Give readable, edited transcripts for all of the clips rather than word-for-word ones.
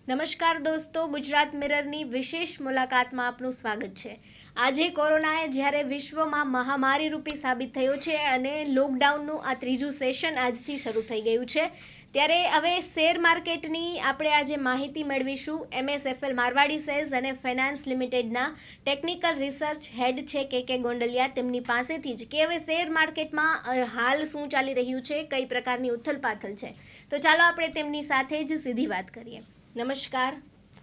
નમસ્કાર દોસ્તો, ગુજરાત મિરરની વિશેષ મુલાકાતમાં આપનું સ્વાગત છે. આજે કોરોનાએ જ્યારે વિશ્વમાં મહામારી રૂપી સાબિત થયો છે અને લોકડાઉનનું આ ત્રીજું સેશન આજથી શરૂ થઈ ગયું છે, ત્યારે હવે શેર માર્કેટની આપણે આજે માહિતી મેળવીશું. MSFL મારવાડી સેલ્સ અને ફાઇનાન્સ લિમિટેડના ટેકનિકલ રિસર્ચ હેડ છે કે ગોંડલિયા, તેમની પાસેથી જ કે હવે શેર માર્કેટમાં હાલ શું ચાલી રહ્યું છે, કઈ પ્રકારની ઉથલપાથલ છે. તો ચાલો આપણે તેમની સાથે જ સીધી વાત કરીએ. નમસ્કાર,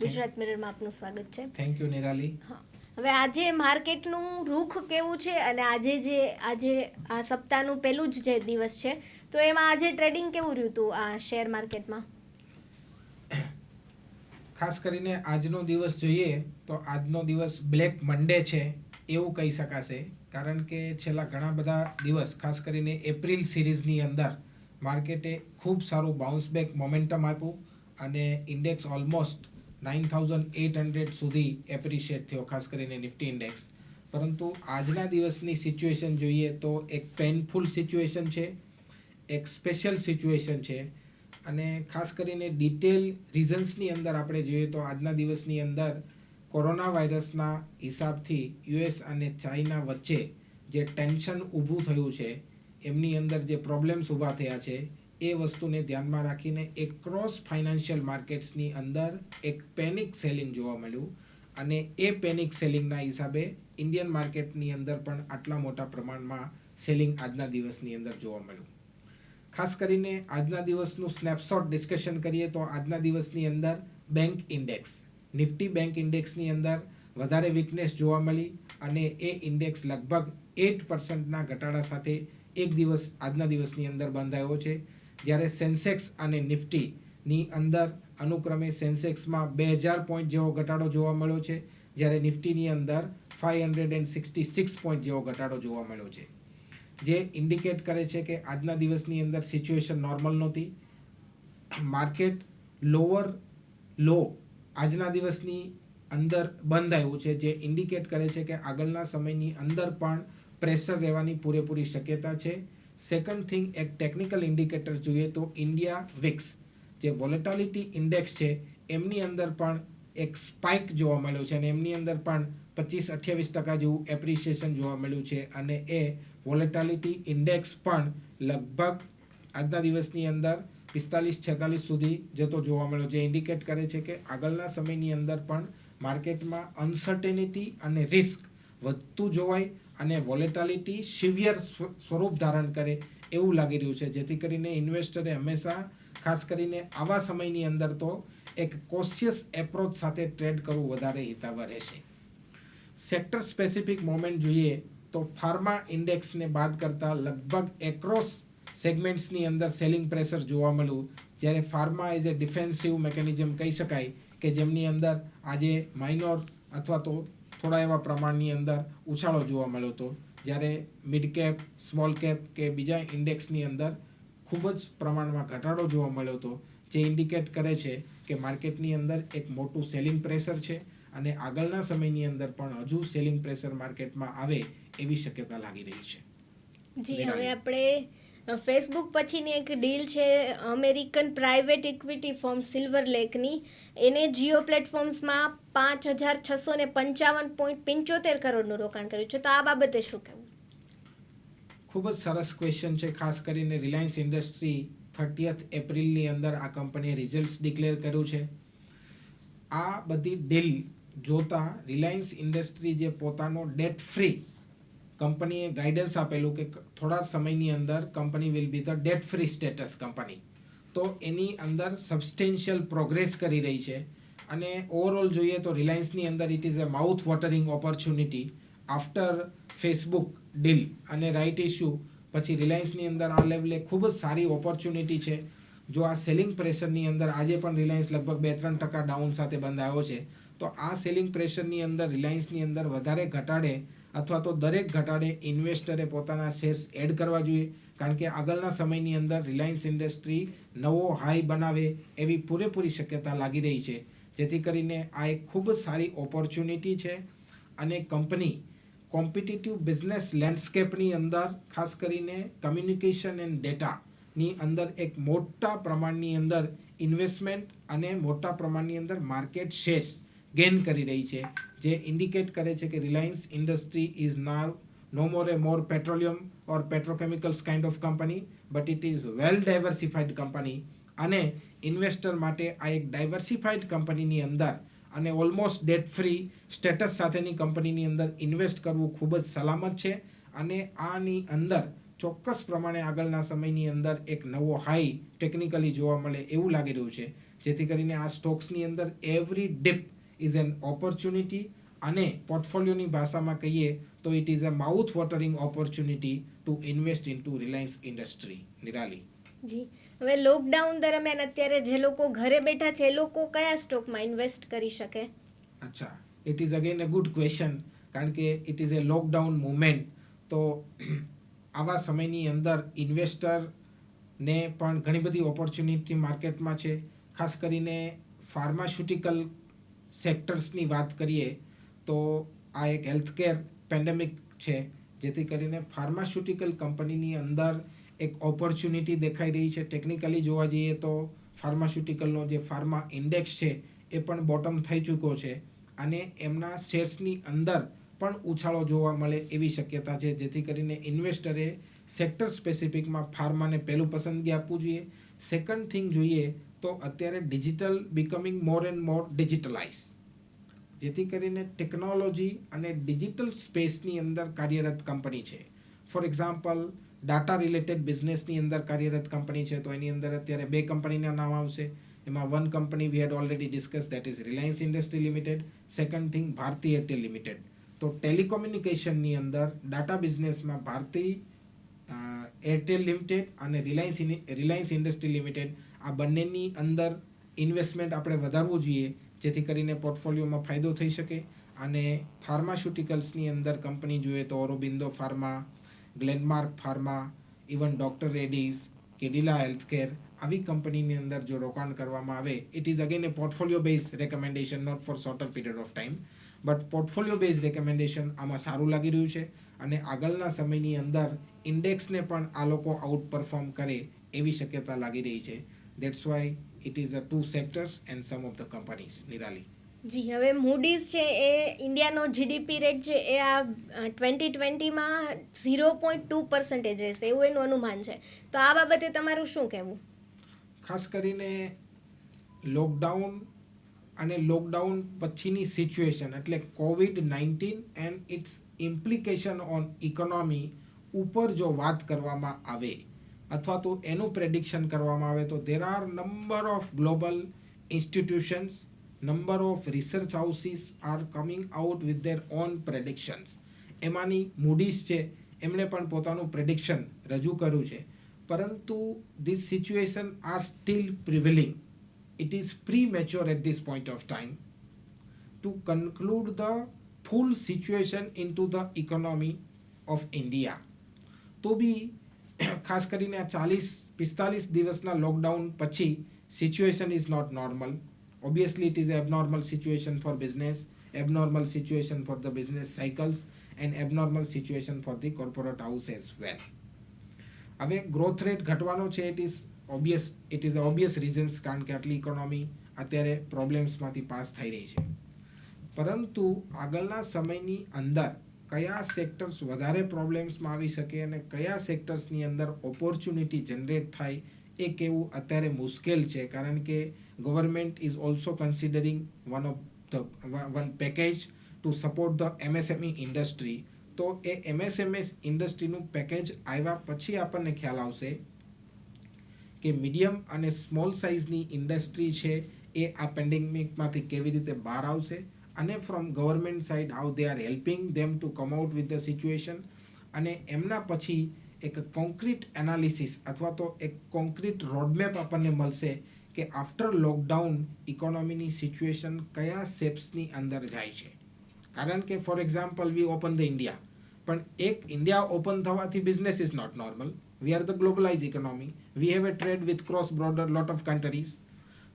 ગુજરાત મિરરમાં આપનું સ્વાગત છે. Thank you Nirali. હા, હવે આજે માર્કેટનું રૂખ કેવું છે અને આજે આ સપ્તાહનું પહેલું જ જે દિવસ છે, તો એમાં આજે ટ્રેડિંગ કેવું રહ્યું હતું આ શેર માર્કેટમાં? ખાસ કરીને આજનો દિવસ જોઈએ તો આજનો દિવસ બ્લેક મન્ડે છે એવું કહી શકાશે, કારણ કે છેલ્લા ઘણા બધા દિવસ ખાસ કરીને એપ્રિલ સિરીઝની અંદર માર્કેટે ખૂબ સારું બાઉન્સ બેક મોમેન્ટમ આપ્યું અને ઇન્ડેક્સ ઓલમોસ્ટ 9800 સુધી એપ્રિશિએટ થયો, ખાસ કરીને નિફ્ટી ઇન્ડેક્સ. પરંતુ આજના દિવસની સિચ્યુએશન જોઈએ તો એક પેઇનફુલ સિચ્યુએશન છે, એક સ્પેશિયલ સિચ્યુએશન છે. અને ખાસ કરીને ડિટેલ રીઝન્સની અંદર આપણે જોઈએ તો આજના દિવસની અંદર કોરોના વાયરસના હિસાબથી યુએસ અને ચાઇના વચ્ચે જે ટેન્શન ઊભું થયું છે, એમની અંદર જે પ્રોબ્લેમ્સ ઊભા થયા છે, એ વસ્તુને ધ્યાનમાં રાખીને એક્રોસ ફાઇનાન્શિયલ માર્કેટ્સની અંદર એક પેનિક સેલિંગ જોવા મળ્યું અને એ પેનિક સેલિંગના હિસાબે ઇન્ડિયન માર્કેટની અંદર પણ આટલા મોટા પ્રમાણમાં સેલિંગ આજના દિવસની અંદર જોવા મળ્યું. ખાસ કરીને આજના દિવસનું સ્નેપશોટ ડિસ્કશન કરીએ તો આજના દિવસની અંદર બેંક ઇન્ડેક્સ, નિફ્ટી બેંક ઇન્ડેક્સની અંદર વધારે વીકનેસ જોવા મળી અને એ ઇન્ડેક્સ લગભગ 8%ના ઘટાડા સાથે એક દિવસ આજના દિવસની અંદર બંધાયો છે. જ્યારે સેન્સેક્સ અને નિફ્ટીની અંદર અનુક્રમે સેન્સેક્સમાં 2000 પોઈન્ટ જેવો ઘટાડો જોવા મળ્યો છે, જ્યારે નિફ્ટીની અંદર 566 પોઈન્ટ જેવો ઘટાડો જોવા મળ્યો છે, જે ઇન્ડિકેટ કરે છે કે આજના દિવસની અંદર સિચ્યુએશન નોર્મલ નહોતી. માર્કેટ લોઅર લો આજના દિવસની અંદર બંધાયું છે, જે ઇન્ડિકેટ કરે છે કે આગળના સમયની અંદર પણ પ્રેશર રહેવાની પૂરેપૂરી શક્યતા છે. સેકન્ડ થિંગ, એક ટેકનિકલ ઇન્ડિકેટર જોઈએ તો ઇન્ડિયા વિક્સ જે વોલેટાલિટી ઇન્ડેક્સ છે, એમની અંદર પણ એક સ્પાઇક જોવા મળ્યો છે અને એમની અંદર પણ 25-28% જેવું એપ્રિસિએશન જોવા મળ્યું છે અને એ વોલેટાલિટી ઇન્ડેક્સ પણ લગભગ આજના દિવસની અંદર 45-46 સુધી જતો જોવા મળ્યો, જે ઇન્ડિકેટ કરે છે કે આગળના સમયની અંદર પણ માર્કેટમાં અનસર્ટેનિટી અને રિસ્ક વધતું જોવાય અને વોલેટાલિટી સિવિયર સ્વરૂપ ધારણ કરે એવું લાગી રહ્યું છે, જેથી કરીને ઇન્વેસ્ટરે હંમેશા ખાસ કરીને આવા સમયની અંદર તો એક કોશિયસ એપ્રોચ સાથે ટ્રેડ કરવું વધારે હિતાવહ રહેશે. સેક્ટર સ્પેસિફિક મોમેન્ટ જોઈએ તો ફાર્મા ઇન્ડેક્સને બાદ કરતાં લગભગ એક્રોસ સેગમેન્ટ્સની અંદર સેલિંગ પ્રેશર જોવા મળ્યું, જ્યારે pharma as a defensive mechanism કહી શકાય કે જેમની અંદર આજે માઇનોર અથવા તો થોડા એવા પ્રમાણની અંદર ઉછાળો જોવા મળ્યો હતો, જ્યારે મિડ કેપ, સ્મોલ કેપ કે બીજા ઇન્ડેક્સની અંદર ખૂબ જ પ્રમાણમાં ઘટાડો જોવા મળ્યો હતો, જે ઇન્ડિકેટ કરે છે કે માર્કેટની અંદર એક મોટું સેલિંગ પ્રેશર છે અને આગળના સમયની અંદર પણ હજુ સેલિંગ પ્રેશર માર્કેટમાં આવે એવી શક્યતા લાગી રહી છે. જી, હવે આપણે ફેસબુક પછીની એક ડીલ છે American private equity firm silver લેકની, એને જીઓ પ્લેટફોર્મ્સમાં 5655.75 કરોડનું રોકાણ કર્યું છે, તો આ બાબતે શું કહેવું? ખૂબ જ સરસ ક્વેશ્ચન છે. ખાસ કરીને રિલાયન્સ ઇન્ડસ્ટ્રી 30 એપ્રિલની અંદર આ કંપનીએ રિઝલ્ટ્સ ડિક્લેર કર્યું છે. આ બધી ડીલ જોતા રિલાયન્સ ઇન્ડસ્ટ્રી જે પોતાનો ડેટ ફ્રી કંપનીએ ગાઈડન્સ આપેલું કે થોડા સમયની અંદર company will be the date free status company, તો એની અંદર સબસ્ટેન્શિયલ પ્રોગ્રેસ કરી રહી છે અને ઓવરઓલ જોઈએ તો રિલાયન્સની અંદર it is a mouth watering opportunity after Facebook deal અને રાઇટ ઇસ્યુ પછી રિલાયન્સની અંદર આ લેવલે ખૂબ જ સારી ઓપોર્ચ્યુનિટી છે. જો આ સેલિંગ પ્રેશરની અંદર આજે પણ રિલાયન્સ લગભગ 2-3% ડાઉન સાથે બંધ આવ્યો છે, તો આ સેલિંગ પ્રેશરની અંદર રિલાયન્સની અંદર વધારે ઘટાડે અથવા તો દરેક ઘટાડે ઇન્વેસ્ટરે પોતાના શેર્સ એડ કરવા જોઈએ, કારણ કે આગળના સમયની અંદર રિલાયન્સ ઇન્ડસ્ટ્રી નવો હાઈ બનાવે એવી પૂરેપૂરી શક્યતા લાગી રહી છે, જેથી કરીને આ એક ખૂબ જ સારી ઓપોર્ચ્યુનિટી છે અને કંપની કોમ્પિટિટિવ બિઝનેસ લેન્ડસ્કેપની અંદર ખાસ કરીને કમ્યુનિકેશન એન્ડ ડેટા ની અંદર એક મોટા પ્રમાણની અંદર ઇન્વેસ્ટમેન્ટ અને મોટા પ્રમાણની અંદર માર્કેટ શેર્સ ગેઇન કરી રહી છે, જે ઇન્ડિકેટ કરે છે કે Reliance industry is now no more a more petroleum or petrochemicals kind of company, but it is well diversified company. અને ઇન્વેસ્ટર માટે આ એક ડાયવર્સિફાઈડ કંપનીની અંદર અને ઓલમોસ્ટ ડેટ ફ્રી સ્ટેટસ સાથેની કંપનીની અંદર ઇન્વેસ્ટ કરવું ખૂબ જ સલામત છે. અને આની અંદર ચોક્કસ પ્રમાણે આગળના સમયની અંદર એક નવો હાઈ ટેકનિકલી જોવા મળે એવું લાગી રહ્યું છે, જેથી કરીને આ સ્ટોક્સની અંદર every dip is an opportunity, અને પોર્ટફોલિયોની ભાષામાં કહીએ તો it is a mouth watering opportunity to invest in to Reliance industry. Nirali. Ji, હવે લોકડાઉન દરમિયાન અત્યારે જે લોકો ઘરે બેઠા છે એ લોકો કયા સ્ટોકમાં ઇન્વેસ્ટ કરી શકે? અચ્છા, it is again a good question, કારણ કે it is A lockdown movement. તો આવા સમયની અંદર ઇન્વેસ્ટરને પણ ઘણી બધી ઓપોર્ચ્યુનિટી માર્કેટમાં છે. ખાસ કરીને ફાર્માસ્યુટિકલ સેક્ટર્સની વાત કરીએ તો આ એક હેલ્થકેર પેન્ડેમિક છે, જેથી કરીને ફાર્માસ્યુટિકલ કંપનીની અંદર એક ઓપોર્ચ્યુનિટી દેખાઈ રહી છે. ટેકનિકલી જોવા જઈએ તો ફાર્માસ્યુટિકલનો જે ફાર્મા ઇન્ડેક્સ છે એ પણ બોટમ થઈ ચૂક્યો છે, અને એમના શેર્સની અંદર પણ ઉછાળો જોવા મળે એવી શક્યતા છે, જેથી કરીને ઇન્વેસ્ટરે સેક્ટર સ્પેસિફિકમાં ફાર્માને પહેલું પસંદગી આપવું જોઈએ. સેકન્ડ થિંગ જોઈએ તો અત્યારે digital becoming more and more digitalise, જેથી કરીને ટેકનોલોજી અને ડિજિટલ સ્પેસની અંદર કાર્યરત કંપની છે. ફોર એક્ઝામ્પલ, ડાટા રિલેટેડ બિઝનેસની અંદર કાર્યરત કંપની છે, તો એની અંદર અત્યારે બે કંપનીના નામ આવશે. એમાં one company we had already discuss, that is Reliance industry limited. Second thing Bharti Airtel limited. તો ટેલિકોમ્યુનિકેશનની અંદર ડાટા બિઝનેસમાં ભારતી એરટેલ લિમિટેડ અને રિલાયન્સ ઇન્ડસ્ટ્રી લિમિટેડ, આ બંનેની અંદર ઇન્વેસ્ટમેન્ટ આપણે વધારવું જોઈએ, જેથી કરીને પોર્ટફોલિયોમાં ફાયદો થઈ શકે. અને ફાર્માસ્યુટિકલ્સની અંદર કંપની જોઈએ તો Aurobindo pharma, Glenmark pharma, even doctor Reddy's, Cadila healthcare, આવી કંપનીની અંદર જો રોકાણ કરવામાં આવે, it is again a portfolio base recommendation, not for shorter period of time, but portfolio base recommendation આમાં સારું લાગી રહ્યું છે. અને આગળના સમયની અંદર ઇન્ડેક્સને પણ આ લોકો આઉટ પરફોર્મ કરે એવી શક્યતા લાગી રહી છે. That's why it is a to sectors and some of the companies. Nirali. Ji, હવે મૂડીઝ છે એ ઇન્ડિયાનો જીડીપી રેટ છે એ આ 2020માં 0.2% રહેશે એવું એનું અનુમાન છે. તો આ બાબતે તમારું શું કહેવું? ખાસ કરીને લોકડાઉન અને લોકડાઉન પછીની સિચ્યુએશન, એટલે COVID-19 and it's implication on economy ઉપર જો વાત કરવામાં આવે અથવા તો એનું પ્રેડિક્શન કરવામાં આવે તો there are number of global institutions, number of research houses are coming out with their own predictions. એમાંની મૂડીઝ છે એમણે પણ પોતાનું પ્રેડિક્શન રજૂ કર્યું છે, પરંતુ this situation are still prevailing. It is premature at this point of time to conclude the full situation into the economy of India. તો બી ખાસ કરીને આ 40-45 દિવસના લોકડાઉન પછી situation is not normal. Obviously it is abnormal situation for business, abnormal situation for the business cycles, and abnormal situation for the corporate house as well. હવે growth rate ઘટવાનો છે, it is obvious reasons, કારણ કે આટલી economy અત્યારે પ્રોબ્લેમ્સમાંથી pass થઈ રહી છે. પરંતુ આગળના સમયની અંદર કયા સેક્ટર્સ વધારે પ્રોબ્લેમ્સમાં આવી શકે અને કયા સેક્ટર્સની અંદર ઓપોર્ચ્યુનિટી જનરેટ થાય એ કહેવું અત્યારે મુશ્કેલ છે, કારણ કે government is also considering one package to support the MSME industry. તો એ MSME ઇન્ડસ્ટ્રીનું પેકેજ આવ્યા પછી આપણને ખ્યાલ આવશે કે મીડિયમ અને સ્મોલ સાઇઝની ઇન્ડસ્ટ્રી છે એ આ પેન્ડેમિકમાંથી કેવી રીતે બહાર આવશે, અને from government side how they are helping them to come out with the situation. અને એમના પછી એક કોન્ક્રીટ એનાલિસિસ અથવા તો એક કોન્ક્રીટ રોડમેપ આપણને મળશે કે આફ્ટર લોકડાઉન ઇકોનોમીની સિચ્યુએશન કયા શેપ્સની અંદર જાય છે. કારણ કે for example we open the India, પણ એક ઇન્ડિયા ઓપન થવાથી business is not normal. We are the globalize economy, we have a trade with cross border lot of countries.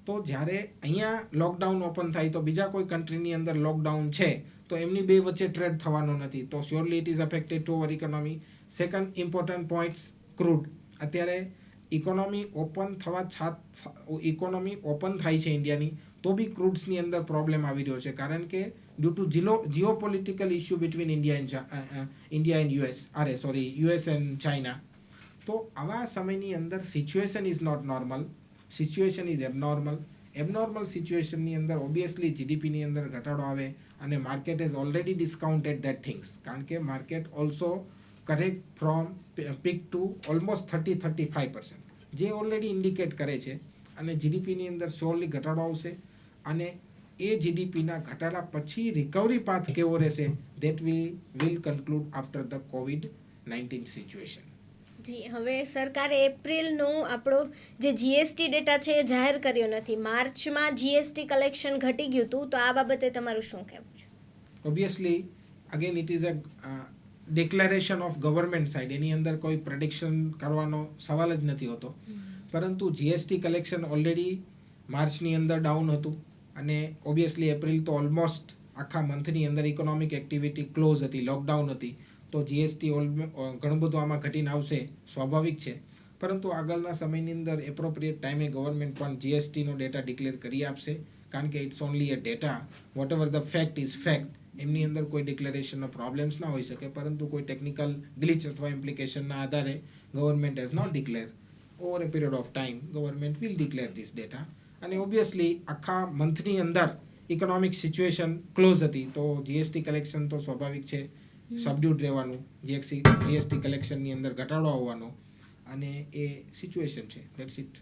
તો જ્યારે અહીંયા લોકડાઉન ઓપન થાય તો બીજા કોઈ કન્ટ્રીની અંદર લોકડાઉન છે તો એમની બે વચ્ચે ટ્રેડ થવાનો નથી, તો surely it is affected to our economy. Second important points, crude. અત્યારે ઇકોનોમી ઓપન થાય છે ઇન્ડિયાની, તો બી ક્રૂડ્સની અંદર પ્રોબ્લેમ આવી રહ્યો છે, કારણ કે due to geo political issue between India and US and China. તો આવા સમયની અંદર situation is not normal, situation is abnormal સિચ્યુએશનની અંદર ઓબ્વિયસલી જીડીપીની અંદર ઘટાડો આવે, અને market has already discounted that things, કારણ કે market also correct from peak to almost 30-35%, જે ઓલરેડી ઇન્ડિકેટ કરે છે. અને જીડીપીની અંદર શ્યોરલી ઘટાડો આવશે, અને એ જીડીપીના ઘટાડા પછી રિકવરી પાથ કેવો રહેશે, that will conclude after the COVID-19 situation. Ji, હવે સરકારે એપ્રિલનો આપણો જે જીએસટી ડેટા છે એ જાહેર કર્યો નથી. માર્ચમાં જીએસટી કલેક્શન ઘટી ગયું હતું, તો આ બાબતે તમારું શું કહેવું છે? Obviously again it is a declaration of government side, એની અંદર કોઈ પ્રેડિક્શન કરવાનો સવાલ જ નથી હોતો. પરંતુ જીએસટી કલેક્શન ઓલરેડી માર્ચની અંદર ડાઉન હતું, અને ઓબ્વિયસલી એપ્રિલ તો ઓલમોસ્ટ આખા મંથની અંદર ઇકોનોમિક એક્ટિવિટી ક્લોઝ હતી, લોકડાઉન હતી, તો જીએસટી ઘણું બધું આમાં ઘટીને આવશે, સ્વાભાવિક છે. પરંતુ આગળના સમયની અંદર એપ્રોપ્રિએટ ટાઈમે ગવર્મેન્ટ પણ જીએસટીનો ડેટા ડિક્લેર કરી આપશે, કારણ કે it's only a data, whatever the fact is fact. એમની અંદર કોઈ ડિક્લેરેશનનો પ્રોબ્લેમ્સ ના હોઈ શકે, પરંતુ કોઈ ટેકનિકલ ગ્લિચ અથવા ઇમ્પ્લિકેશનના આધારે government has not declare. Over a period of time government will declare this data, અને ઓબ્વિયસલી આખા મંથની અંદર ઇકોનોમિક સિચ્યુએશન ક્લોઝ હતી, તો જીએસટી કલેક્શન તો સ્વાભાવિક છે સબડ્યુડ રહેવાનું, જીએસટી કલેક્શનની અંદર ઘટાડો આવવાનો, અને એ સિચ્યુએશન છે. That's it.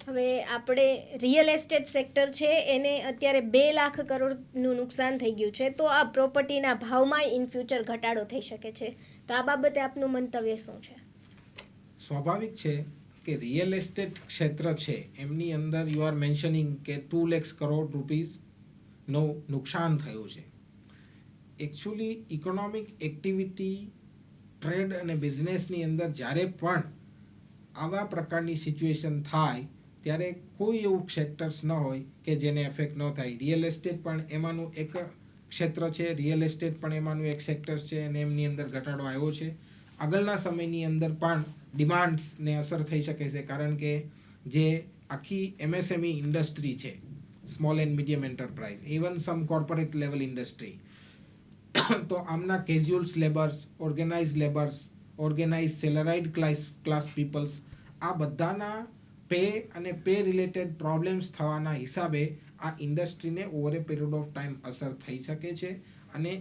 હવે આપણે રિયલ એસ્ટેટ સેક્ટર છે એને અત્યારે 2 લાખ કરોડનું નુકસાન થઈ ગયું છે, તો આ પ્રોપર્ટીના ભાવમાં ઇન ફ્યુચર ઘટાડો થઈ શકે છે, તો આ બાબતે આપનું મંતવ્ય શું છે? સ્વાભાવિક છે કે રિયલ એસ્ટેટ ક્ષેત્ર છે એમની અંદર યુ આર મેન્શનિંગ કે 2 લાખ કરોડ રૂપીસનું નુકસાન થયું છે. એકચ્યુઅલી ઇકોનોમિક એક્ટિવિટી, ટ્રેડ અને બિઝનેસની અંદર જ્યારે પણ આવા પ્રકારની સિચ્યુએશન થાય, ત્યારે કોઈ એવું સેક્ટર્સ ન હોય કે જેને એફેક્ટ ન થાય. રિયલ એસ્ટેટ પણ એમાંનું એક ક્ષેત્ર છે, રિયલ એસ્ટેટ પણ એમાંનું એક સેક્ટર છે, અને એમની અંદર ઘટાડો આવ્યો છે. આગળના સમયની અંદર પણ ડિમાન્ડ્સને અસર થઈ શકે છે, કારણ કે જે આખી એમએસએમઈ ઇન્ડસ્ટ્રી છે, small and medium enterprise, even some corporate level industry, તો આમના casuals labours, organize salaried class peoples, આ બધાના પે રિલેટેડ પ્રોબ્લેમ્સ થવાના હિસાબે આ ઇન્ડસ્ટ્રીને over a period of time અસર થઈ શકે છે, અને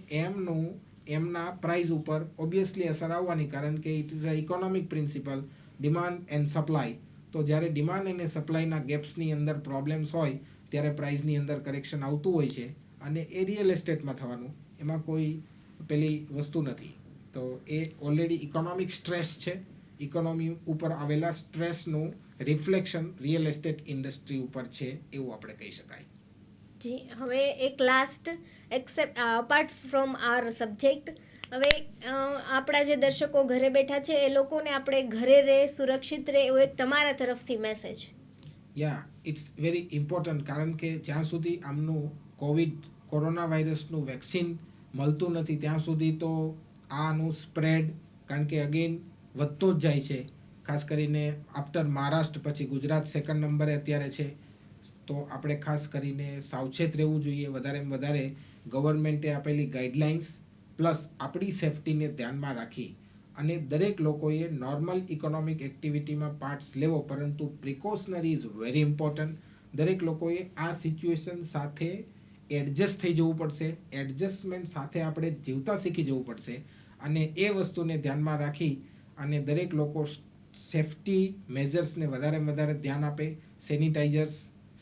એમના પ્રાઇસ ઉપર ઓબ્વિયસલી અસર આવવાની, કારણ કે it is a economic principal, demand and supply. તો જ્યારે ડિમાન્ડ અને સપ્લાયના ગેપ્સની અંદર પ્રોબ્લેમ્સ હોય, ત્યારે પ્રાઇસની અંદર કરેક્શન આવતું હોય છે, અને એ રિયલ એસ્ટેટમાં થવાનું, એમાં કોઈ પેલી વસ્તુ નથી. તો એ ઓલરેડી ઇકોનોમિક સ્ટ્રેસ છે, ઇકોનોમી ઉપર આવેલા સ્ટ્રેસનું રિફ્લેક્શન રિયલ એસ્ટેટ ઇન્ડસ્ટ્રી ઉપર છે, એવું આપણે કહી શકાય. જી, હવે એક last apart from R subject, હવે આપણા જે દર્શકો ઘરે બેઠા છે એ લોકોને આપણે ઘરે રહે, સુરક્ષિત રહે, એવો એક તમારા તરફથી message. Yeah, it's very important, કારણ કે જ્યાં સુધી આમનું કોરોના વાયરસનું વેક્સિન મળતું નથી, ત્યાં સુધી તો આનું સ્પ્રેડ, કારણ કે અગેન વધતો જ જાય છે, ખાસ કરીને આફ્ટર મહારાષ્ટ્ર પછી ગુજરાત સેકન્ડ નંબરે અત્યારે છે. તો આપણે ખાસ કરીને સાવચેત રહેવું જોઈએ, વધારેમાં વધારે ગવર્મેન્ટે આપેલી ગાઈડલાઇન્સ પ્લસ આપણી સેફટીને ધ્યાનમાં રાખી અને દરેક લોકોએ નોર્મલ ઇકોનોમિક એક્ટિવિટીમાં પાર્ટ્સ લેવો, પરંતુ પ્રિકોશનરી ઇઝ વેરી ઇમ્પોર્ટન્ટ. દરેક લોકોએ આ સિચ્યુએશન સાથે એડજસ્ટ થઈ જવું પડશે, એડજસ્ટમેન્ટ સાથે આપણે જીવતા શીખી જવું પડશે, અને એ વસ્તુને ધ્યાનમાં રાખી અને દરેક લોકો સેફટી મેજર્સને વધારે ધ્યાન આપે. સેનિટાઈઝર્સ,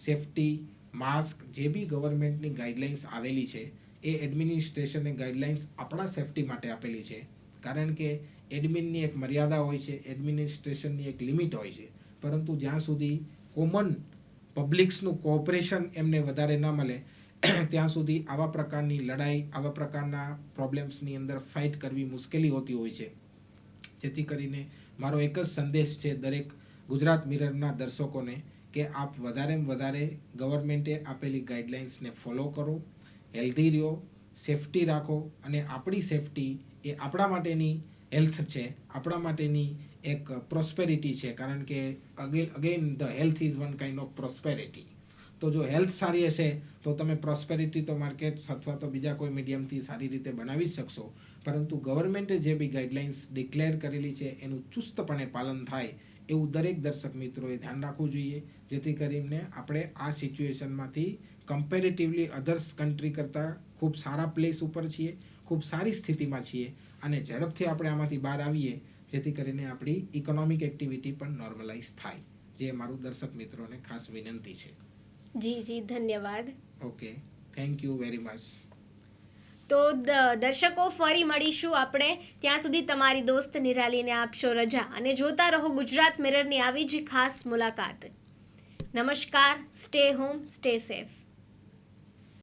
સેફટી, માસ્ક, જે બી ગવર્મેન્ટની ગાઈડલાઇન્સ આવેલી છે, એ એડમિનિસ્ટ્રેશનની ગાઈડલાઇન્સ આપણા સેફટી માટે આપેલી છે, કારણ કે એડમિનની એક મર્યાદા હોય છે, એડમિનિસ્ટ્રેશનની એક લિમિટ હોય છે, પરંતુ જ્યાં સુધી કોમન પબ્લિક્સનું કોઓપરેશન એમને વધારે ન મળે, ત્યાં સુધી આવા પ્રકારની લડાઈ, આવા પ્રકારના પ્રોબ્લેમ્સની અંદર ફાઇટ કરવી મુશ્કેલી હોતી હોય છે. જેથી કરીને મારો એક જ સંદેશ છે દરેક ગુજરાત મિરરના દર્શકોને, કે આપ વધારે ગવર્મેન્ટે આપેલી ગાઈડલાઇન્સને ફોલો કરો, હેલ્ધી રહો, સેફટી રાખો, અને આપણી સેફટી એ આપણા માટેની હેલ્થ છે, આપણા માટેની એક પ્રોસ્પેરિટી છે, કારણ કે again the health is one kind of prosperity. તો જો હેલ્થ સારી હશે તો તમે પ્રોસ્પેરિટી તો માર્કેટ્સ અથવા તો બીજા કોઈ મીડિયમથી સારી રીતે બનાવી જ શકશો. પરંતુ ગવર્મેન્ટે જે બી ગાઈડલાઇન્સ ડિક્લેર કરેલી છે એનું ચુસ્તપણે પાલન થાય એવું દરેક દર્શક મિત્રોએ ધ્યાન રાખવું જોઈએ, જેથી કરીને આપણે આ સિચ્યુએશનમાંથી કમ્પેરેટિવલી અધર્સ કન્ટ્રી કરતાં ખૂબ સારા પ્લેસ ઉપર છીએ, ખૂબ સારી સ્થિતિમાં છીએ, અને ઝડપથી આપણે આમાંથી બહાર આવીએ જેથી કરીને આપણી ઇકોનોમિક એક્ટિવિટી પણ નોર્મલાઇઝ થાય, જે મારું દર્શક મિત્રોને ખાસ વિનંતી છે. જી ધન્યવાદ. Okay, thank you very much. તો દર્શકો, ફરી મળીશું આપણે. ત્યાં સુધી તમારી દોસ્ત નિરાલીને આપશો રજા અને જોતા રહો ગુજરાત મિરરની આવી જ ખાસ મુલાકાત. નમસ્કાર. Stay home, stay safe.